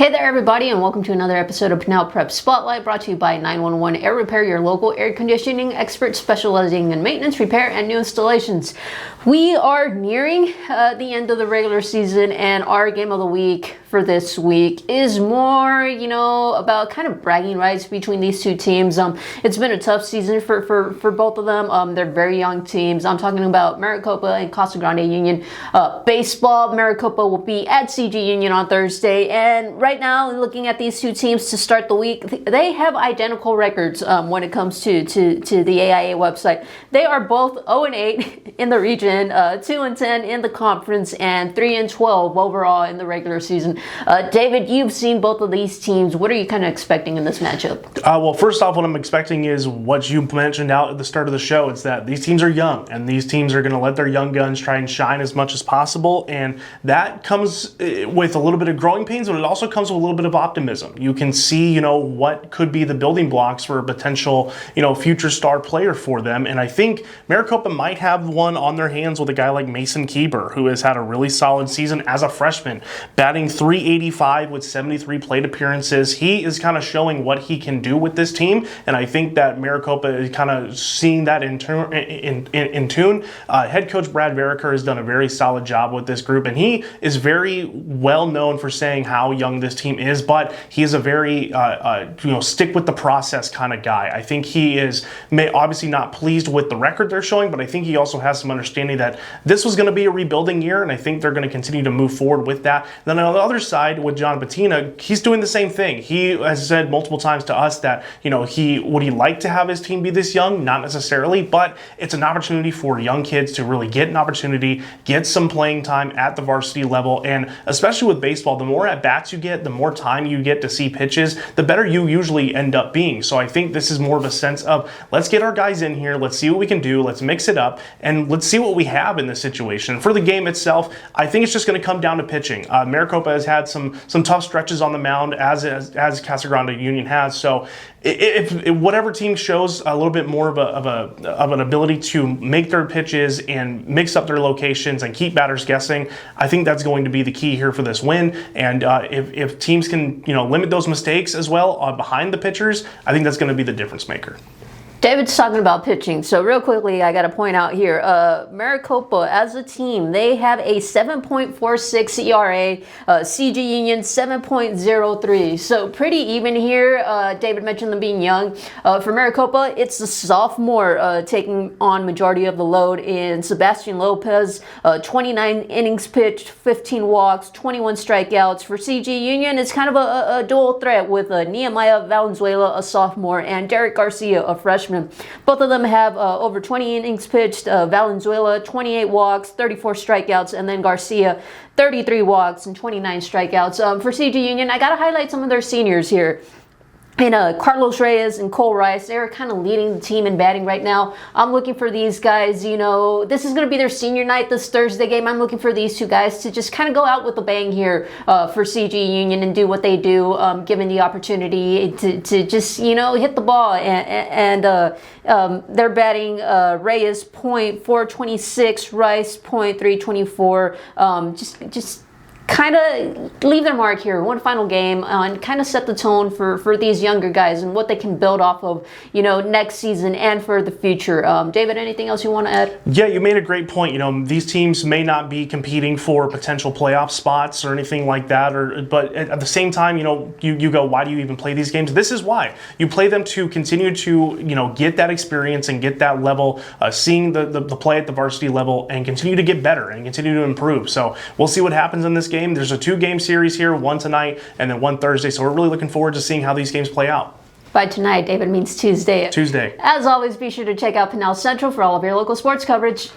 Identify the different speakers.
Speaker 1: Hey there everybody, and welcome to another episode of Pinal Prep Spotlight, brought to you by 911 Air Repair, your local air conditioning expert specializing in maintenance, repair, and new installations. We are nearing the end of the regular season, and our game of the week for this week is more, about kind of bragging rights between these two teams. It's been a tough season for both of them. They're very young teams. I'm talking about Maricopa and Casa Grande Union. Baseball, Maricopa will be at CG Union on Thursday, and right now, looking at these two teams to start the week, they have identical records when it comes to the AIA website. They are both 0-8 in the region, 2-10 in the conference, and 3-12 overall in the regular season. David, you've seen both of these teams. What are you kind of expecting in this matchup?
Speaker 2: Well, first off, what I'm expecting is what you mentioned out at the start of the show. It's that these teams are young, and these teams are going to let their young guns try and shine as much as possible, and that comes with a little bit of growing pains, but it also comes with a little bit of optimism. You can see, what could be the building blocks for a potential, future star player for them, and I think Maricopa might have one on their hands with a guy like Mason Kieber, who has had a really solid season as a freshman, batting .385 with 73 plate appearances. He is kind of showing what he can do with this team, and I think that Maricopa is kind of seeing that in tune. Head coach Brad Veriker has done a very solid job with this group, and he is very well known for saying how young this team is, but he is a very stick with the process kind of guy. I think he is obviously not pleased with the record they're showing, but I think he also has some understanding that this was going to be a rebuilding year, and I think they're going to continue to move forward with that. Then on the other side with John Bettina, he's doing the same thing. He has said multiple times to us that would he like to have his team be this young? Not necessarily, but it's an opportunity for young kids to really get an opportunity, get some playing time at the varsity level, and especially with baseball, the more at-bats you get, the more time you get to see pitches, the better you usually end up being. So I think this is more of a sense of, let's get our guys in here, let's see what we can do, let's mix it up, and let's see what we have in this situation. For the game itself, I think it's just going to come down to pitching. Maricopa has had some tough stretches on the mound, as Casa Grande Union has, so if whatever team shows a little bit more of an ability to make their pitches and mix up their locations and keep batters guessing, I think that's going to be the key here for this win. And if teams can limit those mistakes as well behind the pitchers, I think that's going to be the difference maker.
Speaker 1: David's talking about pitching, so real quickly I got to point out here, Maricopa as a team, they have a 7.46 ERA, CG Union 7.03, so pretty even here. David mentioned them being young. For Maricopa, it's the sophomore taking on majority of the load in Sebastian Lopez, 29 innings pitched, 15 walks, 21 strikeouts. For CG Union, it's kind of a dual threat with Nehemiah Valenzuela, a sophomore, and Derek Garcia, a freshman. Both of them have over 20 innings pitched. Valenzuela, 28 walks, 34 strikeouts, and then Garcia, 33 walks and 29 strikeouts. For CG Union, I got to highlight some of their seniors here. And Carlos Reyes and Cole Rice, they're kind of leading the team in batting right now. I'm looking for these guys, this is going to be their senior night, this Thursday game. I'm looking for these two guys to just kind of go out with a bang here for CG Union and do what they do, given the opportunity to just, hit the ball. And they're batting Reyes .426, Rice .324. Just kind of leave their mark here. One final game and kind of set the tone for these younger guys and what they can build off of, next season and for the future. David, anything else you want to add?
Speaker 2: Yeah, you made a great point. These teams may not be competing for potential playoff spots or anything like that, but at the same time, you go, why do you even play these games? This is why. You play them to continue to, get that experience and get that level, seeing the play at the varsity level and continue to get better and continue to improve. So we'll see what happens in this game. There's a 2-game series here, one tonight and then one Thursday, so we're really looking forward to seeing how these games play out.
Speaker 1: By tonight, David means Tuesday.
Speaker 2: Tuesday.
Speaker 1: As always, be sure to check out Pinal Central for all of your local sports coverage.